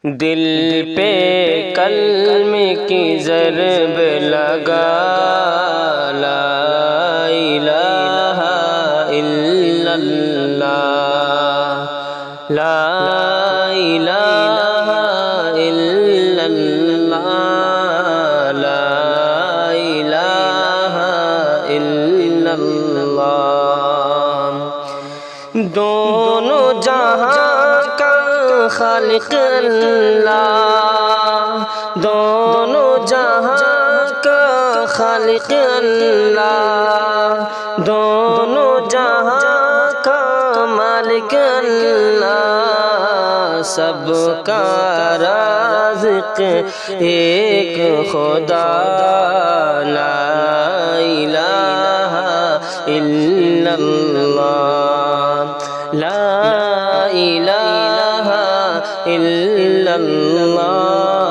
دل پہ کلمے کی ضرب لگا، لا الہ الا اللہ، لا الہ الا اللہ، لا الہ الا اللہ۔ دونوں جہاں کا خالق اللہ، دونوں جہاں کا خالق اللہ، دونوں جہاں کا مالک اللہ، سب کا رازق ایک خدا، لا الہ الا اللہ، لا الہ الا اللہ۔